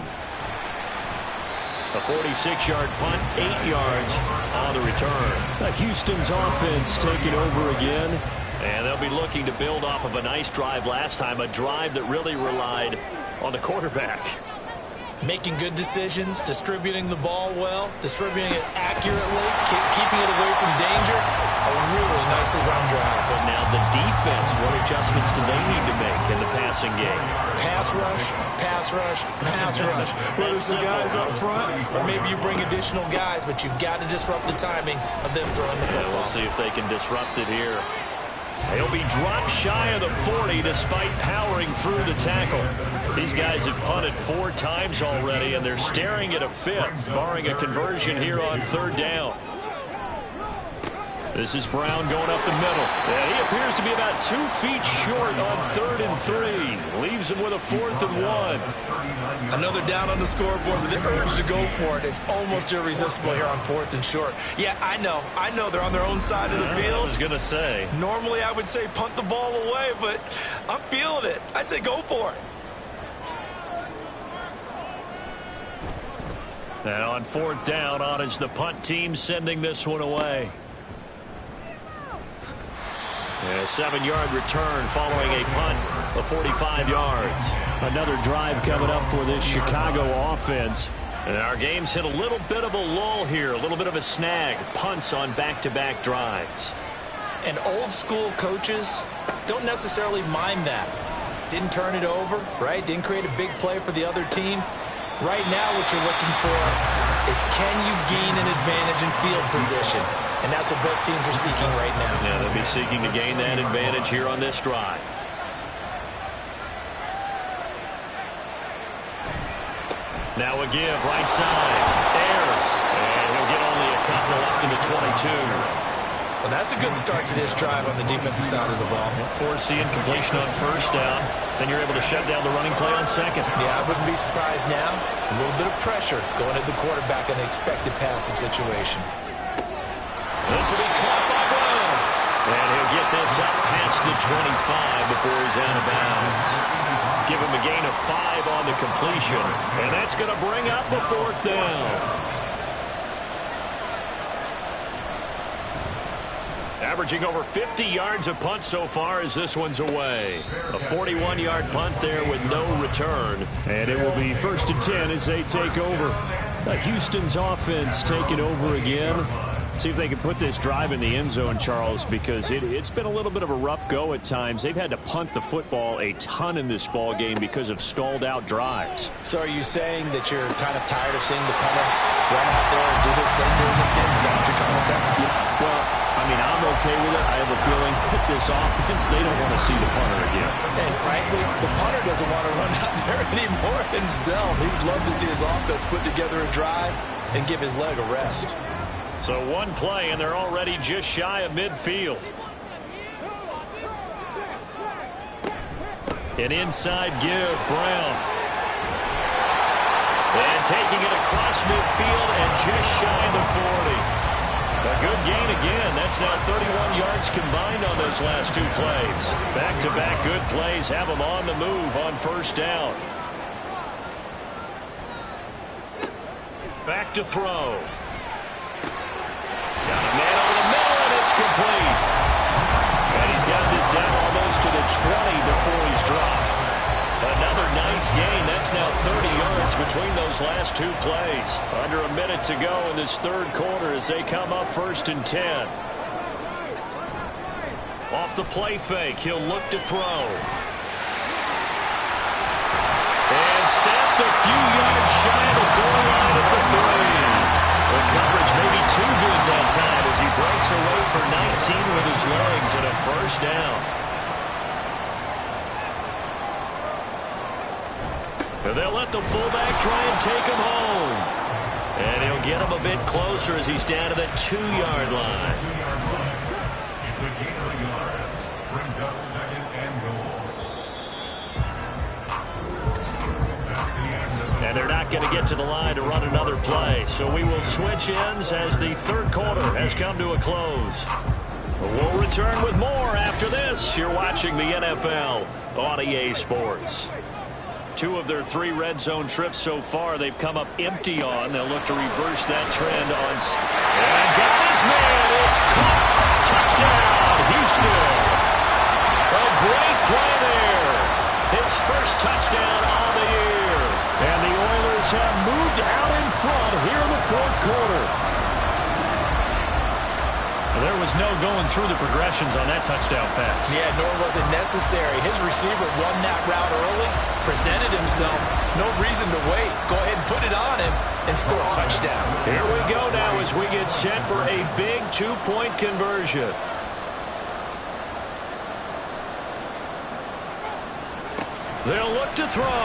A 46-yard punt, 8 yards on the return. Houston's offense taking over again. And they'll be looking to build off of a nice drive last time, a drive that really relied on the quarterback. Making good decisions, distributing the ball well, distributing it accurately, keeping it away from danger. A really nicely run drive. But now the defense, what adjustments do they need to make in the passing game? Pass rush, pass rush, pass rush. Whether it's the guys up front or maybe you bring additional guys, but you've got to disrupt the timing of them throwing the football. We'll see if they can disrupt it here. He'll be dropped shy of the 40 despite powering through the tackle. These guys have punted 4 times already, and they're staring at a 5th, barring a conversion here on 3rd down. This is Brown going up the middle. And he appears to be about 2 feet short on 3rd and 3. Leaves him with a 4th and 1. Another down on the scoreboard, but the urge to go for it is almost irresistible here on 4th and short. Yeah, I know they're on their own side of the field. I was going to say. Normally I would say punt the ball away, but I'm feeling it. I say go for it. And on 4th down, on is the punt team sending this one away. And a 7-yard return following a punt of 45 yards. Another drive coming up for this Chicago offense. And our game's hit a little bit of a lull here, a little bit of a snag. Punts on back-to-back drives. And old school coaches don't necessarily mind that. Didn't turn it over, right? Didn't create a big play for the other team. Right now what you're looking for is can you gain an advantage in field position? And that's what both teams are seeking right now. Yeah, they'll be seeking to gain that advantage here on this drive. Now a give, right side. Ayers. And he'll get only a couple up to the 22. Well, that's a good start to this drive on the defensive side of the ball. Foreseeing completion on 1st down. Then you're able to shut down the running play on 2nd. Yeah, I wouldn't be surprised now. A little bit of pressure going at the quarterback in the expected passing situation. This will be caught by Brown. And he'll get this up past the 25 before he's out of bounds. Give him a gain of 5 on the completion. And that's going to bring up a 4th down. Averaging over 50 yards a punt so far as this one's away. A 41-yard punt there with no return. And it will be 1st and 10 as they take over. Houston's offense taking over again. See if they can put this drive in the end zone, Charles, because it's been a little bit of a rough go at times. They've had to punt the football a ton in this ball game because of stalled-out drives. So are you saying that you're kind of tired of seeing the punter run out there and do this thing during this game? Is that what you're trying to say? Well, I mean, I'm okay with it. I have a feeling that this offense, they don't want to see the punter again. And frankly, the punter doesn't want to run out there anymore himself. He'd love to see his offense put together a drive and give his leg a rest. So one play, and they're already just shy of midfield. An inside give, Brown. And taking it across midfield and just shy of the 40. A good gain again. That's now 31 yards combined on those last 2 plays. Back-to-back good plays have them on the move on 1st down. Back to throw. Got a man over the middle, and it's complete. And he's got this down almost to the 20 before he's dropped. Another nice gain. That's now 30 yards between those last 2 plays. Under a minute to go in this 3rd quarter as they come up 1st and 10. Off the play fake, he'll look to throw. And stepped a few yards shy of the goal line at the 3. The coverage may be too good that time as he breaks away for 19 with his legs and a 1st down. And they'll let the fullback try and take him home. And he'll get him a bit closer as he's down to the 2-yard line. It's a gain of a yard. Brings up second and goal. And they're not going to get to the line to run another play. So we will switch ends as the third quarter has come to a close. We'll return with more after this. You're watching the NFL on EA Sports. 2 of their 3 red zone trips so far they've come up empty on. They'll look to reverse that trend on. And got his man. It's caught. Touchdown, Houston. A great play there. His first touchdown on the year. And the Oilers have moved out in front here in the fourth quarter. There was no going through the progressions on that touchdown pass. Yeah, nor was it necessary. His receiver won that route early, presented himself. No reason to wait. Go ahead and put it on him and score a touchdown. Here we go now as we get set for a big 2-point conversion. They'll look to throw.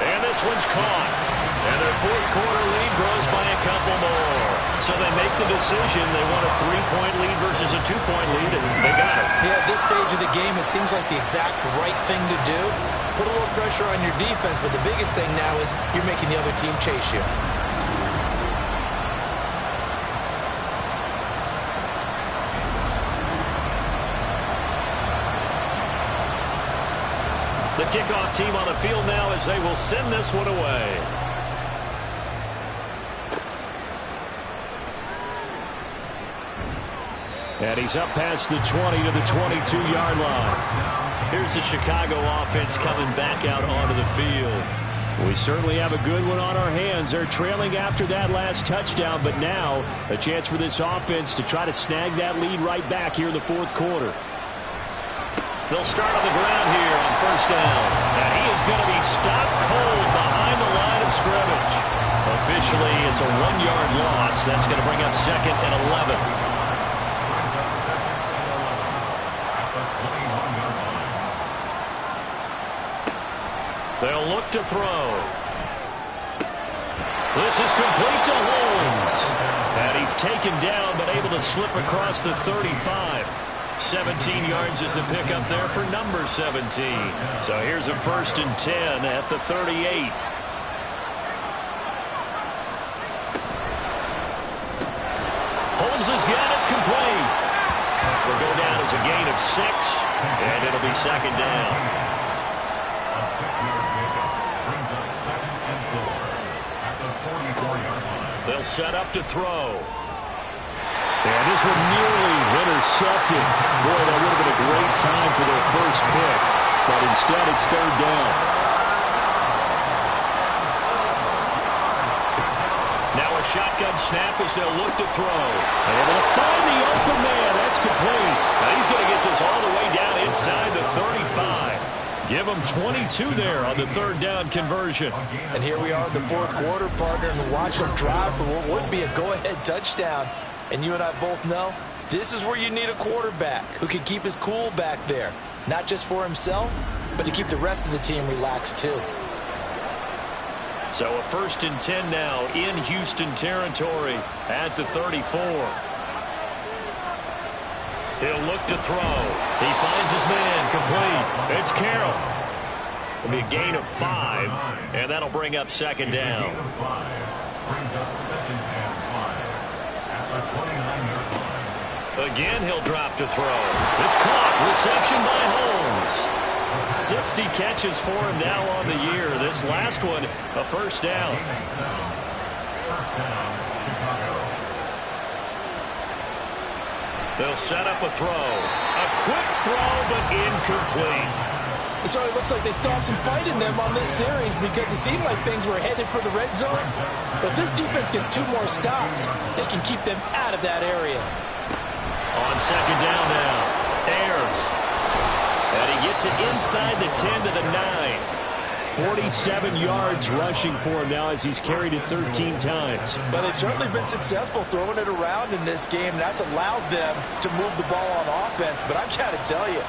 And this one's caught. And their fourth quarter lead grows by a couple more. So they make the decision. They want a 3-point lead versus a 2-point lead, and they got it. Yeah, at this stage of the game, it seems like the exact right thing to do. Put a little pressure on your defense, but the biggest thing now is you're making the other team chase you. The kickoff team on the field now as they will send this one away. And he's up past the 20 to the 22-yard line. Here's the Chicago offense coming back out onto the field. We certainly have a good one on our hands. They're trailing after that last touchdown, but now a chance for this offense to try to snag that lead right back here in the fourth quarter. They'll start on the ground here on first down. And he is going to be stopped cold behind the line of scrimmage. Officially, it's a 1-yard loss. That's going to bring up second and 11. They'll look to throw. This is complete to Holmes. And he's taken down, but able to slip across the 35. 17 yards is the pickup there for number 17. So here's a 1st and 10 at the 38. Holmes has got it complete. Will go down as a gain of 6, and it'll be second down. A 6-yard pickup brings up second and 4 at the 44-yard line. They'll set up to throw. And this one nearly intercepted. Boy, that would have been a great time for their first pick. But instead, it's third down. Now a shotgun snap as they'll look to throw. Able to find the open man. That's complete. Now he's going to get this all the way down inside the 35. Give him 22 there on the third down conversion. And here we are in the fourth quarter, partner, and watch them drive for what would be a go-ahead touchdown. And you and I both know this is where you need a quarterback who can keep his cool back there. Not just for himself, but to keep the rest of the team relaxed too. So a 1st and 10 now in Houston territory at the 34. He'll look to throw. He finds his man complete. It's Carroll. It'll be a gain of 5, and that'll bring up second down. Gain of 5 brings up second and 5 at the 29-yard line. Again, he'll drop to throw. It's caught. Reception by Holmes. 60 catches for him now on the year. This last one, a first down. Gain of 7. First down, Chicago. They'll set up a throw. A quick throw, but incomplete. So it looks like they still have some fight in them on this series because it seemed like things were headed for the red zone. But this defense gets 2 more stops. They can keep them out of that area. On second down now, Ayers. And he gets it inside the 10 to the 9. 47 yards rushing for him now as he's carried it 13 times. But they've certainly been successful throwing it around in this game. That's allowed them to move the ball on offense. But I've got to tell you,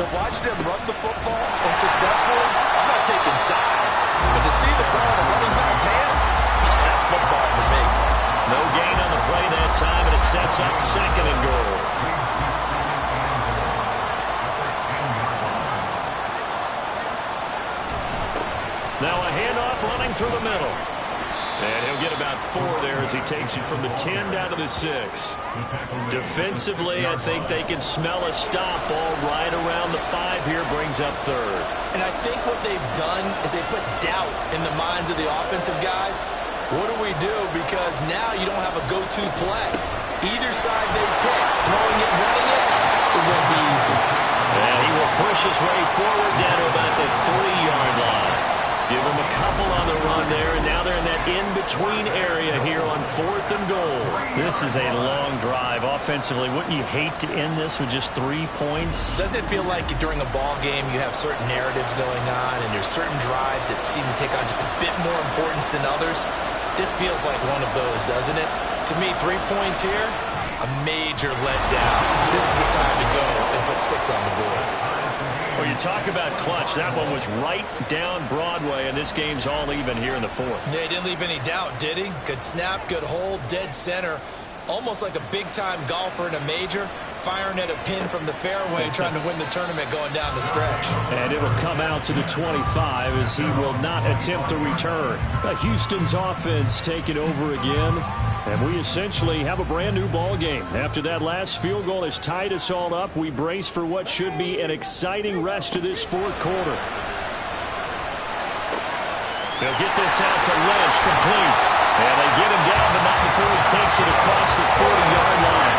to watch them run the football and successfully, I'm not taking sides. But to see the ball in the running back's hands, that's football for me. through the middle. And he'll get about 4 there as he takes it from the 10 down to the 6. Defensively, I think they can smell a stop. Ball right around the 5 here, brings up 3rd. And I think what they've done is they put doubt in the minds of the offensive guys. What do we do? Because now you don't have a go-to play. Either side they pick, throwing it, running it, it won't be easy. And he will push his way forward down to about the 3-yard line. Give them a couple on the run there, and now they're in that in-between area here on 4th and goal. This is a long drive offensively. Wouldn't you hate to end this with just 3 points? Doesn't it feel like during a ball game you have certain narratives going on and there's certain drives that seem to take on just a bit more importance than others? This feels like one of those, doesn't it? To me, 3 points here, a major letdown. This is the time to go and put 6 on the board. Well, you talk about clutch. That one was right down Broadway, and this game's all even here in the 4th. Yeah, he didn't leave any doubt, did he? Good snap, good hold, dead center. Almost like a big-time golfer in a major, firing at a pin from the fairway, trying to win the tournament going down the stretch. And it will come out to the 25 as he will not attempt to return. Houston's offense taking over again. And we essentially have a brand-new ball game. After that last field goal has tied us all up, we brace for what should be an exciting rest of this 4th quarter. They'll get this out to Lynch, complete. And they get him down, but not before he takes it across the 40-yard line.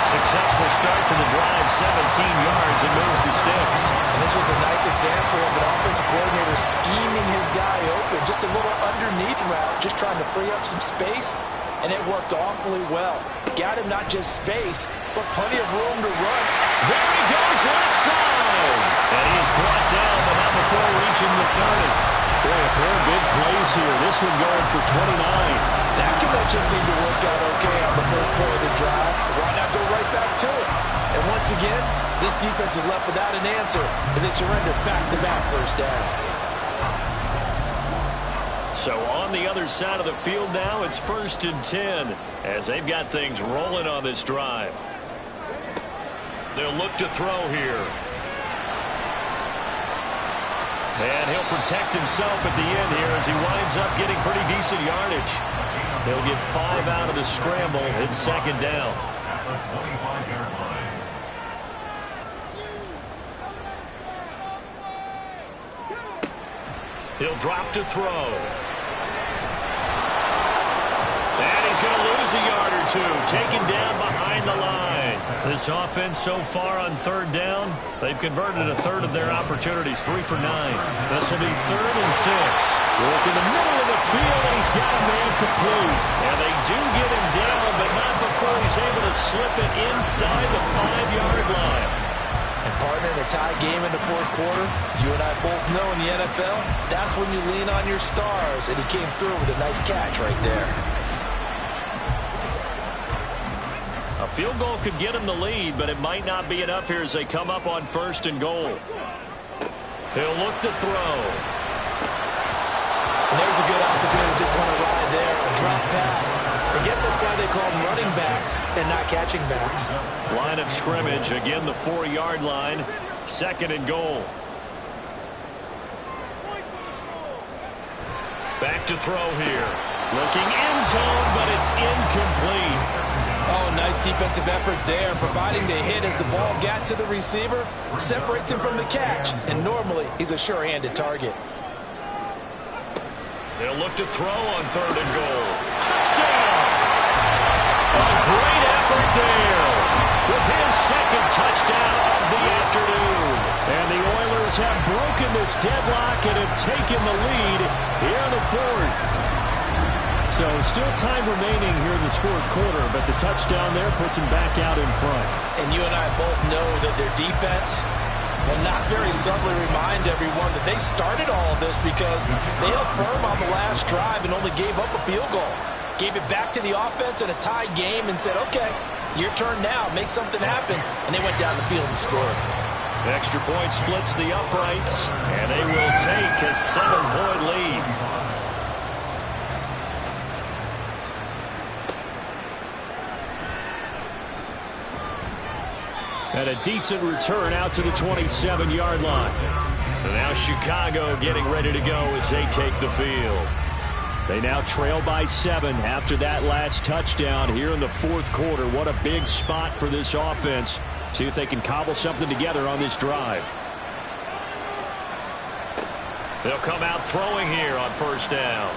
Successful start to the drive, 17 yards, and moves the sticks. And this was a nice example of an offensive coordinator scheming his guy open. Just a little underneath route, just trying to free up some space. And it worked awfully well. Got him not just space, but plenty of room to run. There he goes, left side. And he is brought down, but not before reaching the 30. Boy, a pair of big plays here. This one going for 29. That connection seemed to work out okay on the first play of the drive. Why not go right back to it? And once again, this defense is left without an answer as they surrender back-to-back first downs. So on the other side of the field now, it's 1st and 10 as they've got things rolling on this drive. They'll look to throw here. And he'll protect himself at the end here as he winds up getting pretty decent yardage. He'll get 5 out of the scramble. It's 2nd down. At the 25-yard line. He'll drop to throw. And he's going to lose a yard or 2. Taken down behind the line. This offense so far on 3rd down, they've converted a third of their opportunities, 3 for 9. This will be 3rd and 6. Work in the middle of the field, and he's got a man complete. And they do get him down, but not before he's able to slip it inside the 5-yard line. And partner, in a tie game in the 4th quarter, you and I both know in the NFL, that's when you lean on your stars, and he came through with a nice catch right there. A field goal could get him the lead, but it might not be enough here as they come up on 1st and goal. He'll look to throw. And there's a good opportunity to just want to ride there, a drop pass. I guess that's why they call them running backs and not catching backs. Line of scrimmage, again the 4-yard line, 2nd and goal. Back to throw here. Looking end zone, but it's incomplete. Oh, nice defensive effort there, providing the hit as the ball got to the receiver, separates him from the catch, and normally he's a sure-handed target. They'll look to throw on 3rd and goal. Touchdown! A great effort there with his 2nd touchdown of the afternoon. And the Oilers have broken this deadlock and have taken the lead here in the 4th. So still time remaining here in this 4th quarter, but the touchdown there puts him back out in front. And you and I both know that their defense will not very subtly remind everyone that they started all of this because they held firm on the last drive and only gave up a field goal. Gave it back to the offense in a tie game and said, okay, your turn now, make something happen. And they went down the field and scored. Extra point splits the uprights, and they will take a 7-point lead. And a decent return out to the 27-yard line. And now Chicago getting ready to go as they take the field. They now trail by 7 after that last touchdown here in the fourth quarter. What a big spot for this offense. See if they can cobble something together on this drive. They'll come out throwing here on first down.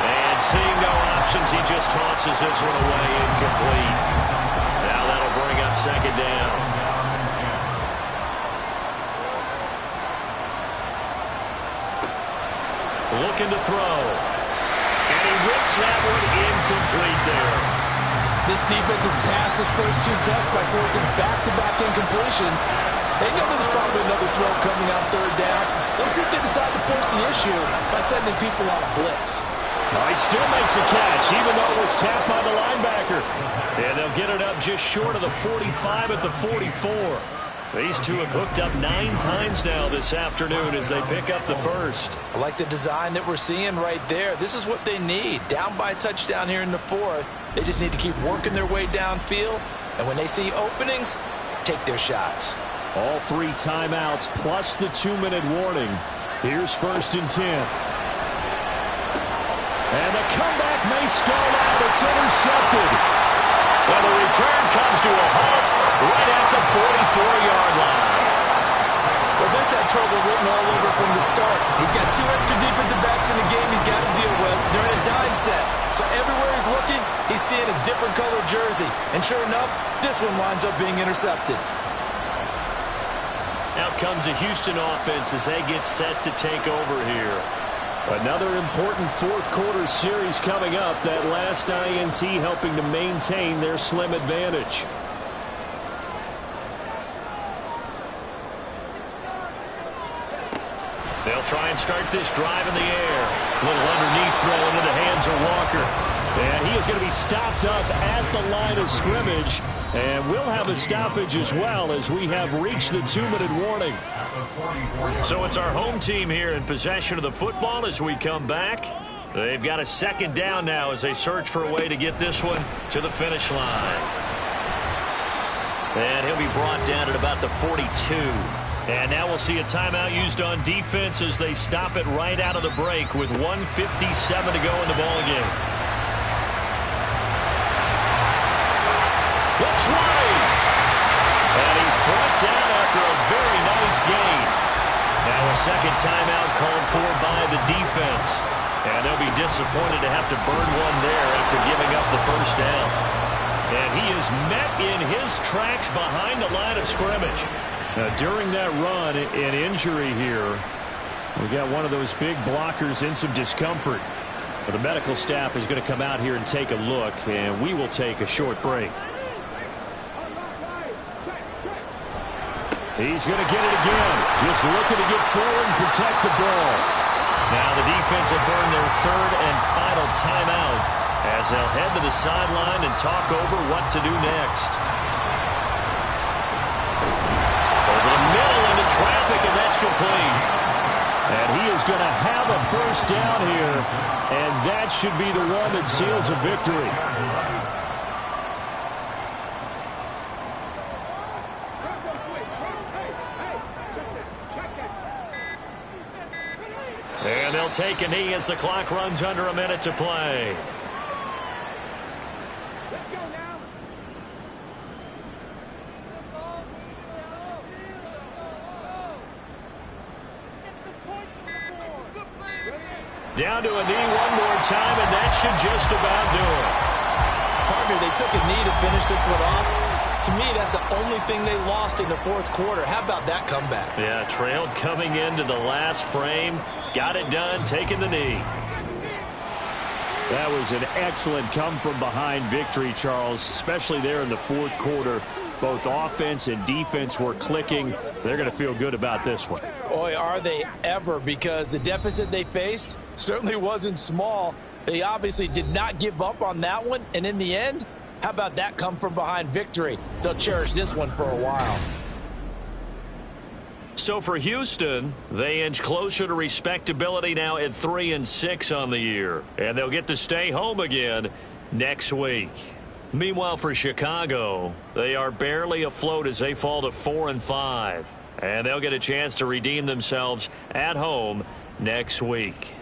And seeing no options, he just tosses this one away, incomplete. Now that'll bring up second down. Looking to throw. And he rips that one incomplete there. This defense has passed its first 2 tests by forcing back-to-back incompletions. They know there's probably another throw coming on third down. Let's see if they decide to force the issue by sending people on a blitz. He still makes a catch, even though it was tapped by the linebacker. And they'll get it up just short of the 45 at the 44. These two have hooked up 9 times now this afternoon as they pick up the first. I like the design that we're seeing right there. This is what they need. Down by a touchdown here in the fourth. They just need to keep working their way downfield. And when they see openings, take their shots. All 3 timeouts plus the 2-minute warning. Here's first and 10. And the comeback may start out. It's intercepted. Well, the return comes to a halt right at the 44-yard line. Well, this had trouble written all over from the start. He's got 2 extra defensive backs in the game he's got to deal with. They're in a dime set. So everywhere he's looking, he's seeing a different colored jersey. And sure enough, this one winds up being intercepted. Out comes the Houston offense as they get set to take over here. Another important fourth quarter series coming up. That last INT helping to maintain their slim advantage. They'll try and start this drive in the air. A little underneath throw into the hands of Walker. And he is going to be stopped up at the line of scrimmage. And we'll have a stoppage as well as we have reached the 2-minute warning. So it's our home team here in possession of the football as we come back. They've got a second down now as they search for a way to get this one to the finish line. And he'll be brought down at about the 42. And now we'll see a timeout used on defense as they stop it right out of the break with 1:57 to go in the ballgame. Looks right. And he's brought down after a very nice gain. Now a second timeout called for by the defense. And they'll be disappointed to have to burn one there after giving up the first down. And he is met in his tracks behind the line of scrimmage. Now, during that run, an injury here. We got one of those big blockers in some discomfort. But the medical staff is going to come out here and take a look, and we will take a short break. He's going to get it again. Just looking to get forward and protect the ball. Now the defense will burn their third and final timeout as they'll head to the sideline and talk over what to do next. Over the middle into traffic, and that's complete. And he is going to have a first down here, and that should be the one that seals a victory. And they'll take a knee as the clock runs under a minute to play. Down to a knee one more time, and that should just about do it. Partner, they took a knee to finish this one off. To me, that's the only thing they lost in the fourth quarter. How about that comeback? Yeah, trailed coming into the last frame. Got it done, taking the knee. That was an excellent come-from-behind victory, Charles, especially there in the fourth quarter. Both offense and defense were clicking. They're going to feel good about this one. Boy, are they ever, because the deficit they faced certainly wasn't small. They obviously did not give up on that one, and in the end, how about that come-from-behind victory? They'll cherish this one for a while. So for Houston, they inch closer to respectability now at 3-6 on the year. And they'll get to stay home again next week. Meanwhile, for Chicago, they are barely afloat as they fall to 4-5. And they'll get a chance to redeem themselves at home next week.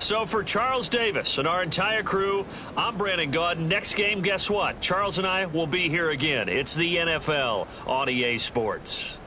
So for Charles Davis and our entire crew, I'm Brandon Gaudin. Next game, guess what? Charles and I will be here again. It's the NFL on EA Sports.